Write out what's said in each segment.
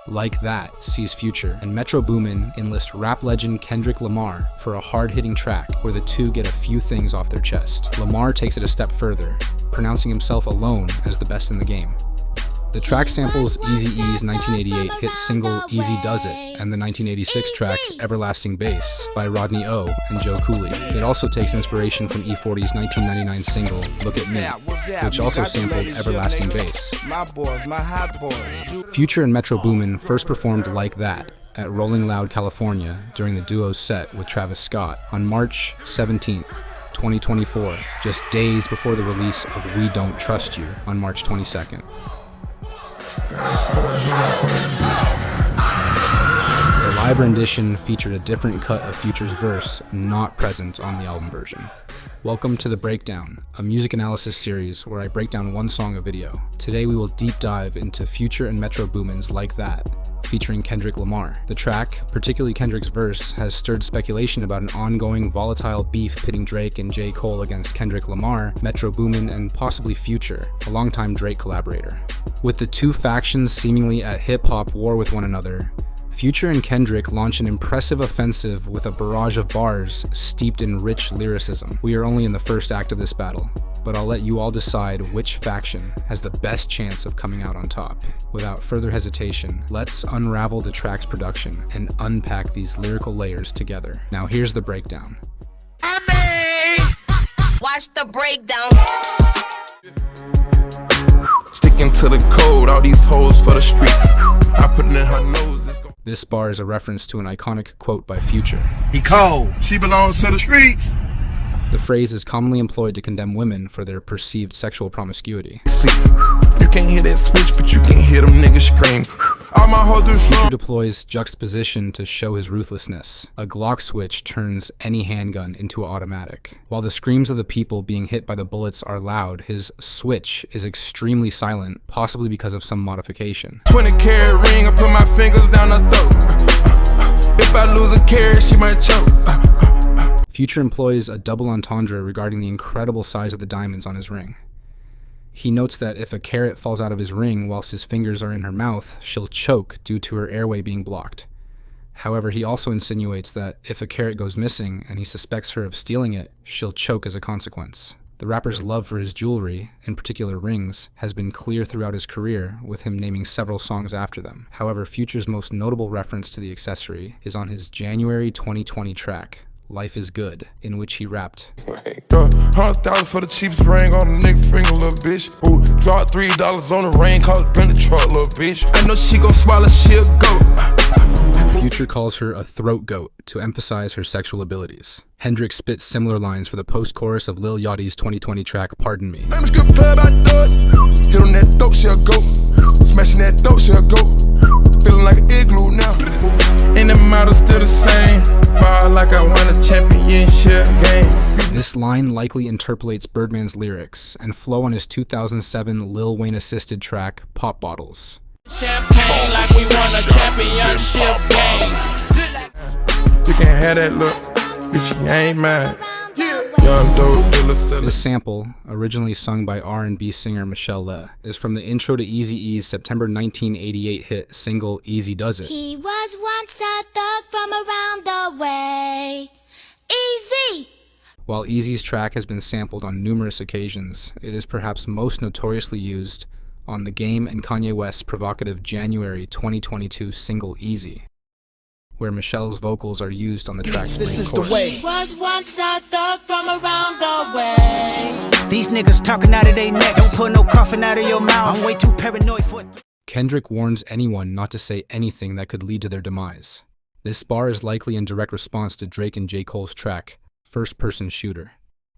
Like That sees Future and Metro Boomin enlist rap legend Kendrick Lamar for a hard-hitting track where the two get a few things off their chest. Lamar takes it a step further, pronouncing himself alone as the best in the game. The track samples Eazy-E's 1988 hit single Easy Does It and the 1986 track Everlasting Bass by Rodney O and Joe Cooley. It also takes inspiration from E40's 1999 single Look at Me, which also sampled Everlasting Bass. Future and Metro Boomin first performed Like That at Rolling Loud, California during the duo's set with Travis Scott on March 17th, 2024, just days before the release of We Don't Trust You on March 22nd. The live rendition featured a different cut of Future's verse not present on the album version. Welcome to The Breakdown, a music analysis series where I break down one song a video. Today we will deep dive into Future and Metro Boomin's Like That, featuring Kendrick Lamar. The track, particularly Kendrick's verse, has stirred speculation about an ongoing volatile beef pitting Drake and J. Cole against Kendrick Lamar, Metro Boomin, and possibly Future, a longtime Drake collaborator. With the two factions seemingly at hip-hop war with one another, Future and Kendrick launch an impressive offensive with a barrage of bars steeped in rich lyricism. We are only in the first act of this battle, but I'll let you all decide which faction has the best chance of coming out on top. Without further hesitation, let's unravel the track's production and unpack these lyrical layers together. Now here's the breakdown. Watch the breakdown. Sticking to the code, all these hoes for the street. I put it in her nose. This bar is a reference to an iconic quote by Future. He cold. She belongs to the streets. The phrase is commonly employed to condemn women for their perceived sexual promiscuity. You can't hear that switch, but you can hear them niggas scream. All my hoes do Future deploys juxtaposition to show his ruthlessness. A Glock switch turns any handgun into an automatic. While the screams of the people being hit by the bullets are loud, his switch is extremely silent, possibly because of some modification. 20-carat ring, I put my fingers down her throat. If I lose a carat, she might choke. Future employs a double entendre regarding the incredible size of the diamonds on his ring. He notes that if a carat falls out of his ring whilst his fingers are in her mouth, she'll choke due to her airway being blocked. However, he also insinuates that if a carat goes missing and he suspects her of stealing it, she'll choke as a consequence. The rapper's love for his jewelry, in particular rings, has been clear throughout his career, with him naming several songs after them. However, Future's most notable reference to the accessory is on his January 2020 track, Life is Good, in which he rapped. $100,000 for the cheapest ring on a nigga finger, little bitch. Ooh, drop $3 on the ring, cause it been the truck, little bitch. I know she gon' swallow, she'll go. Future calls her a throat goat to emphasize her sexual abilities. Hendrix spits similar lines for the post-chorus of Lil Yachty's 2020 track, Pardon Me. I'm a good player by thug. Hit on that throat, she'll go. Smashing that throat, she'll go. Feeling like an igloo now. And the model still the same. Ball like I won a championship game. This line likely interpolates Birdman's lyrics and flow on his 2007 Lil Wayne-assisted track, Pop Bottles. Champagne like we won a championship game. You can have that look, bitch, you ain't mad. Young dope dealer seller. This sample, originally sung by R&B singer Michelle Le, is from the intro to Eazy-E's September 1988 hit single Easy Does It. He was once a thug from around the way. Easy! While Eazy's track has been sampled on numerous occasions, it is perhaps most notoriously used on The Game and Kanye West's provocative January 2022 single Easy, where Michelle's vocals are used on the track's main chorus. He was once a thug from around the way. These niggas talking out of their neck. Don't put no coughing out of your mouth. I'm way too paranoid for it. Kendrick warns anyone not to say anything that could lead to their demise. This bar is likely in direct response to Drake and J. Cole's track, First Person Shooter.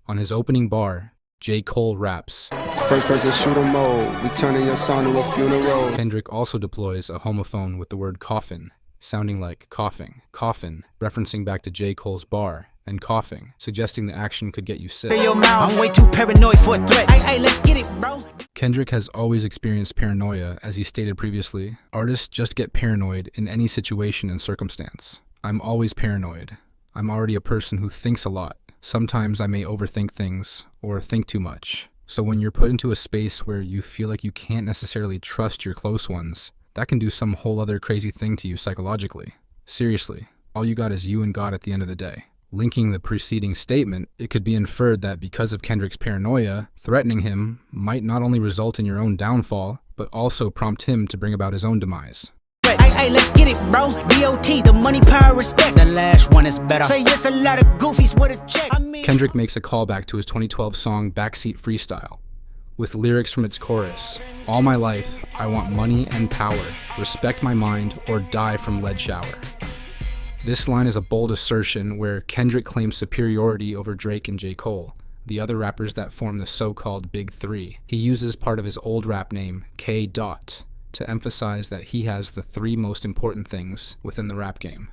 On his opening bar, J. Cole raps, First person shooter mode, we turning your song to a funeral. Kendrick also deploys a homophone with the word coffin, sounding like coughing. Coffin, referencing back to J. Cole's bar, and coughing, suggesting the action could get you sick. I'm way too paranoid for a threat. Hey, let's get it, bro. Kendrick has always experienced paranoia, as he stated previously. Artists just get paranoid in any situation and circumstance. I'm always paranoid. I'm already a person who thinks a lot. Sometimes I may overthink things, or think too much. So when you're put into a space where you feel like you can't necessarily trust your close ones, that can do some whole other crazy thing to you psychologically. Seriously, all you got is you and God at the end of the day. Linking the preceding statement, it could be inferred that because of Kendrick's paranoia, threatening him might not only result in your own downfall, but also prompt him to bring about his own demise. Hey, let's get it, bro. DOT, the money, power, respect. The last one is better. Say yes, a lot of goofies with a check. Kendrick makes a callback to his 2012 song Backseat Freestyle, with lyrics from its chorus: "All my life, I want money and power, respect my mind, or die from lead shower." This line is a bold assertion where Kendrick claims superiority over Drake and J. Cole, the other rappers that form the so-called Big Three. He uses part of his old rap name, K. Dot, to emphasize that he has the three most important things within the rap game: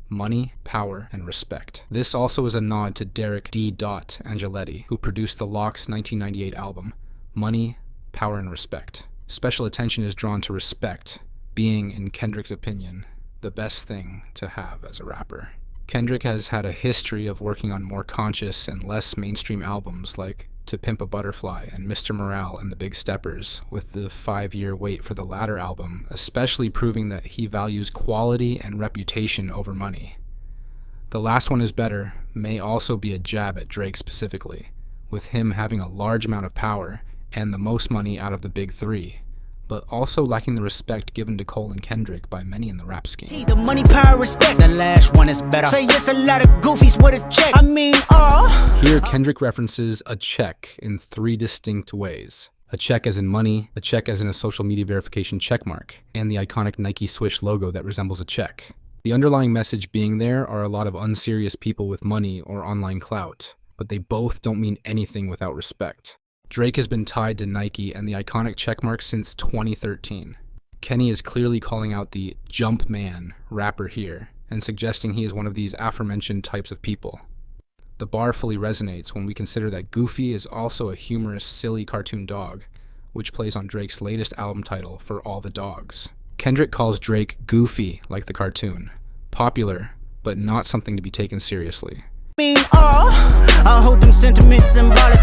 money, power, and respect. This also is a nod to Derek D. Angeletti, who produced the Lox 1998 album, Money, Power, and Respect. Special attention is drawn to respect, being, in Kendrick's opinion, the best thing to have as a rapper. Kendrick has had a history of working on more conscious and less mainstream albums like To Pimp a Butterfly and Mr. Morale and the Big Steppers, with the 5-year wait for the latter album, especially proving that he values quality and reputation over money. The last one is better may also be a jab at Drake specifically, with him having a large amount of power and the most money out of the Big Three, but also lacking the respect given to Cole and Kendrick by many in the rap scheme. The money, power, respect. The last one is better. Say yes, a lot of goofies with a check. Here, Kendrick references a check in 3 distinct ways. A check as in money, a check as in a social media verification checkmark, and the iconic Nike Swish logo that resembles a check. The underlying message being there are a lot of unserious people with money or online clout, but they both don't mean anything without respect. Drake has been tied to Nike and the iconic checkmark since 2013. Kenny is clearly calling out the Jump Man rapper here and suggesting he is one of these aforementioned types of people. The bar fully resonates when we consider that Goofy is also a humorous, silly cartoon dog, which plays on Drake's latest album title, For All the Dogs. Kendrick calls Drake goofy like the cartoon, popular, but not something to be taken seriously. I hold them sentiments symbolic.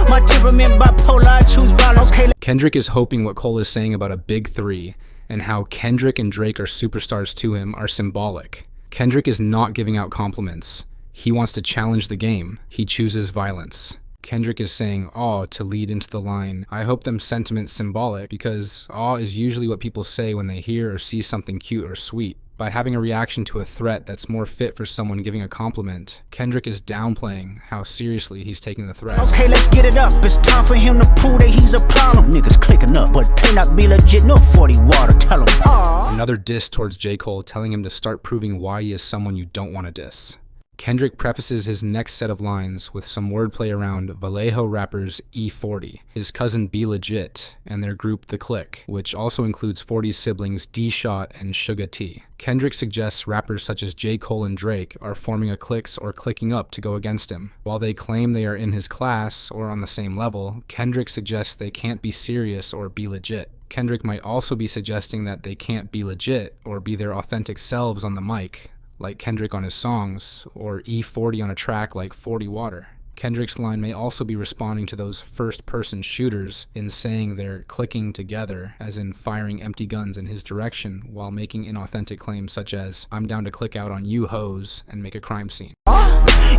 My temperament bipolar, I choose violence. Okay. Kendrick is hoping what Cole is saying about a Big Three and how Kendrick and Drake are superstars to him are symbolic. Kendrick is not giving out compliments. He wants to challenge the game. He chooses violence. Kendrick is saying aw to lead into the line, I hope them sentiments symbolic, because aw is usually what people say when they hear or see something cute or sweet. By having a reaction to a threat that's more fit for someone giving a compliment, Kendrick is downplaying how seriously he's taking the threat. Okay, let's get it up. It's time for him to prove that he's a problem. Niggas clicking up, but they not be legit. No 40 water, tell him. Another diss towards J. Cole, telling him to start proving why he is someone you don't want to diss. Kendrick prefaces his next set of lines with some wordplay around Vallejo rappers E40, his cousin B Legit, and their group The Click, which also includes 40's siblings D-Shot and Suga T. Kendrick suggests rappers such as J. Cole and Drake are forming a cliques or clicking up to go against him. While they claim they are in his class or on the same level, Kendrick suggests they can't be serious or be legit. Kendrick might also be suggesting that they can't be legit or be their authentic selves on the mic, like Kendrick on his songs, or E40 on a track like 40 Water. Kendrick's line may also be responding to those first-person shooters in saying they're clicking together, as in firing empty guns in his direction, while making inauthentic claims such as, I'm down to click out on you hoes and make a crime scene.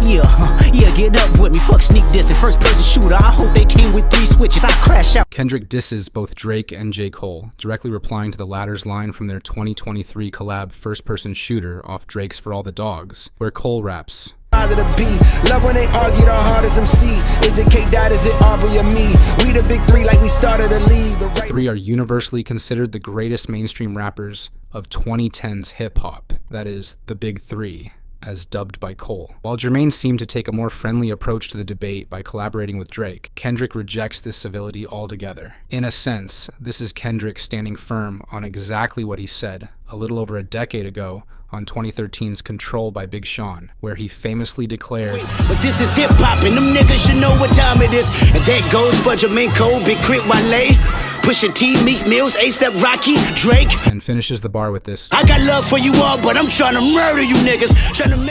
Yeah, get up with me, fuck sneak dissing, first-person shooter, I hope they came with 3 switches, I crash out. Kendrick disses both Drake and J. Cole, directly replying to the latter's line from their 2023 collab First-Person Shooter off Drake's For All the Dogs, where Cole raps, Love when they argue the hardest MC. Is it K-Dot, is it Aubrey or me? We the Big Three like we started a league. The 3 are universally considered the greatest mainstream rappers of 2010s hip-hop. That is, the Big Three, as dubbed by Cole. While Jermaine seemed to take a more friendly approach to the debate by collaborating with Drake, Kendrick rejects this civility altogether. In a sense, this is Kendrick standing firm on exactly what he said a little over a decade ago on 2013's Control by Big Sean, where he famously declared, but this is hip-hop and them niggas should know what time it is. And that goes for Jermaine Cole, Big Crit Wale, Pusha T, Meek Mills, A$AP Rocky, Drake. And finishes the bar with this, I got love for you all, but I'm trying to murder you niggas.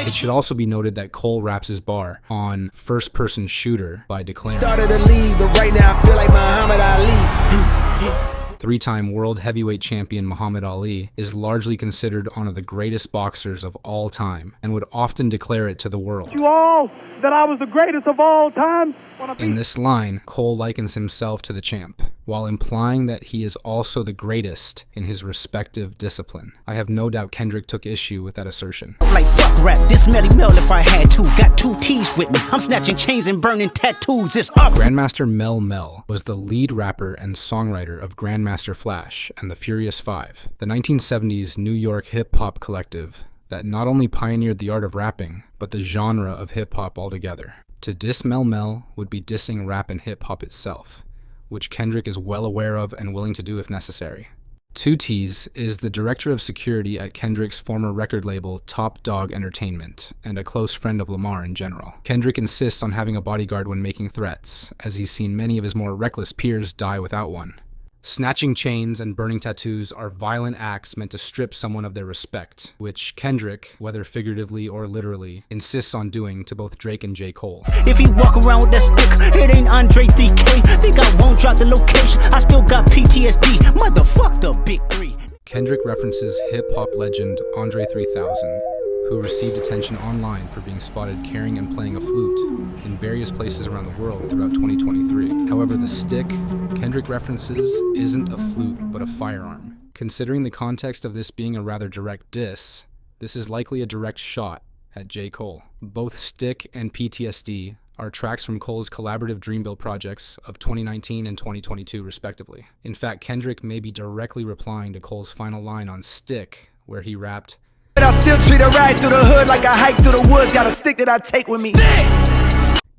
It should also be noted that Cole raps his bar on First Person Shooter by declaring, Started a league, but right now I feel like Muhammad Ali. Three-time world heavyweight champion Muhammad Ali is largely considered one of the greatest boxers of all time and would often declare it to the world. You all that I was the greatest of all time. In this line, Cole likens himself to the champ, while implying that he is also the greatest in his respective discipline. I have no doubt Kendrick took issue with that assertion. Like fuck rap, this Melly Mel if I had to. Got 2 T's with me. I'm snatching chains and burning tattoos. It's up. Grandmaster Mel was the lead rapper and songwriter of Grandmaster Flash and the Furious Five, the 1970s New York hip-hop collective that not only pioneered the art of rapping, but the genre of hip-hop altogether. To diss Mel would be dissing rap and hip-hop itself, which Kendrick is well aware of and willing to do if necessary. 2T's is the director of security at Kendrick's former record label Top Dog Entertainment, and a close friend of Lamar in general. Kendrick insists on having a bodyguard when making threats, as he's seen many of his more reckless peers die without one. Snatching chains and burning tattoos are violent acts meant to strip someone of their respect, which Kendrick, whether figuratively or literally, insists on doing to both Drake and J. Cole. If he walk around with that stick, it ain't Andre 3K. Think I won't drop the location, I still got PTSD. Motherfuck the big 3. Kendrick references hip-hop legend Andre 3000, who received attention online for being spotted carrying and playing a flute in various places around the world throughout 2023. However, the stick Kendrick references isn't a flute, but a firearm. Considering the context of this being a rather direct diss, this is likely a direct shot at J. Cole. Both Stick and PTSD are tracks from Cole's collaborative Dreamville projects of 2019 and 2022 respectively. In fact, Kendrick may be directly replying to Cole's final line on Stick, where he rapped, But I still treat her right through the hood like I hike through the woods. Got a stick that I take with me.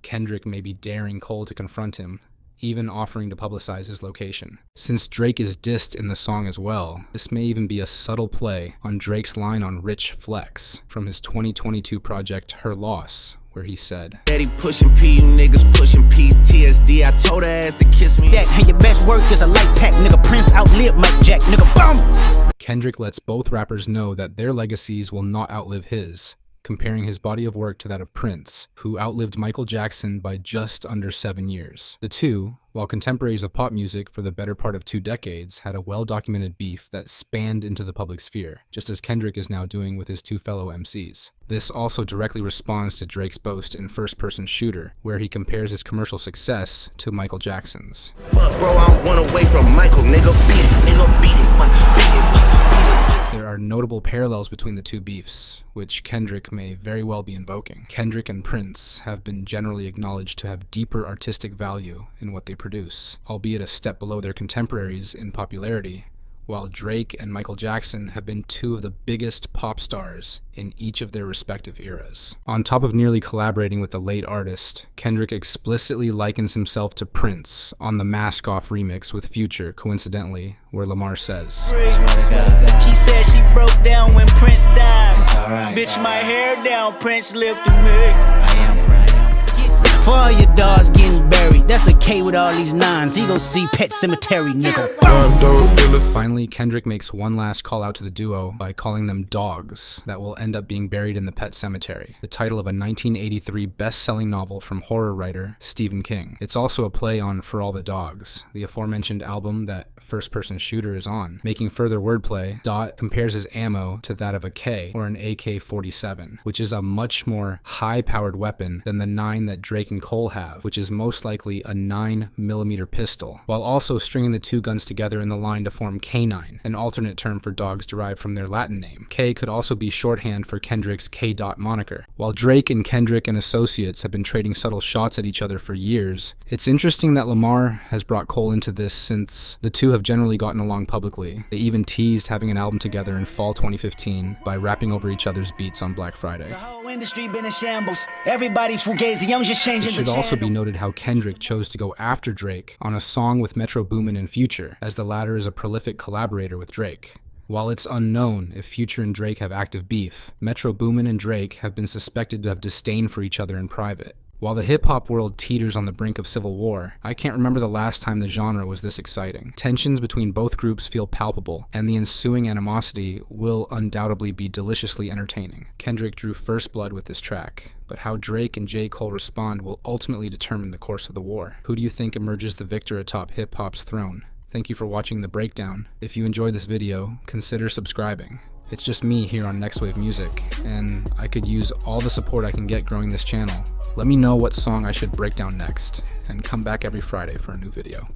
Kendrick may be daring Cole to confront him, even offering to publicize his location. Since Drake is dissed in the song as well, this may even be a subtle play on Drake's line on Rich Flex from his 2022 project Her Loss, where he said, Daddy pushing P, you niggas pushing PTSD. I told her ass to kiss me. That and your best work is a light pack, nigga. Prince outlived Mike Jack, nigga. Boom! Kendrick lets both rappers know that their legacies will not outlive his, comparing his body of work to that of Prince, who outlived Michael Jackson by just under 7 years. The two, while contemporaries of pop music for the better part of 2 decades, had a well-documented beef that spanned into the public sphere, just as Kendrick is now doing with his 2 fellow MCs. This also directly responds to Drake's boast in First Person Shooter, where he compares his commercial success to Michael Jackson's. Fuck bro, I'm one away from Michael, nigga. Beat it, nigga. Beat it, what? Beat it, what? There are notable parallels between the two beefs, which Kendrick may very well be invoking. Kendrick and Prince have been generally acknowledged to have deeper artistic value in what they produce, albeit a step below their contemporaries in popularity, while Drake and Michael Jackson have been 2 of the biggest pop stars in each of their respective eras. On top of nearly collaborating with the late artist, Kendrick explicitly likens himself to Prince on the Mask Off remix with Future, coincidentally, where Lamar says, She said she broke down when Prince died. It's alright. Bitch, my hair down, Prince lived through me. I am Prince. For all your dogs getting buried, that's a K with all these 9s. He gon' see Pet Cemetery, nigga. Finally, Kendrick makes one last call out to the duo by calling them dogs that will end up being buried in the Pet Cemetery, the title of a 1983 best-selling novel from horror writer Stephen King. It's also a play on For All the Dogs, the aforementioned album that First Person Shooter is on. Making further wordplay, Dot compares his ammo to that of a K, or an AK-47, which is a much more high-powered weapon than the 9 that Drake and Cole have, which is most likely a 9mm pistol, while also stringing the 2 guns together in the line to form K9, an alternate term for dogs derived from their Latin name. K could also be shorthand for Kendrick's K-Dot moniker. While Drake and Kendrick and associates have been trading subtle shots at each other for years, it's interesting that Lamar has brought Cole into this since the 2 have generally gotten along publicly. They even teased having an album together in fall 2015 by rapping over each other's beats on Black Friday. The whole industry been in shambles. Everybody fugazi, I'm just changing. It should also be noted how Kendrick chose to go after Drake on a song with Metro Boomin and Future, as the latter is a prolific collaborator with Drake. While it's unknown if Future and Drake have active beef, Metro Boomin and Drake have been suspected to have disdain for each other in private. While the hip-hop world teeters on the brink of civil war, I can't remember the last time the genre was this exciting. Tensions between both groups feel palpable, and the ensuing animosity will undoubtedly be deliciously entertaining. Kendrick drew first blood with this track, but how Drake and J. Cole respond will ultimately determine the course of the war. Who do you think emerges the victor atop hip-hop's throne? Thank you for watching the breakdown. If you enjoyed this video, consider subscribing. It's just me here on Next Wave Music, and I could use all the support I can get growing this channel. Let me know what song I should break down next, and come back every Friday for a new video.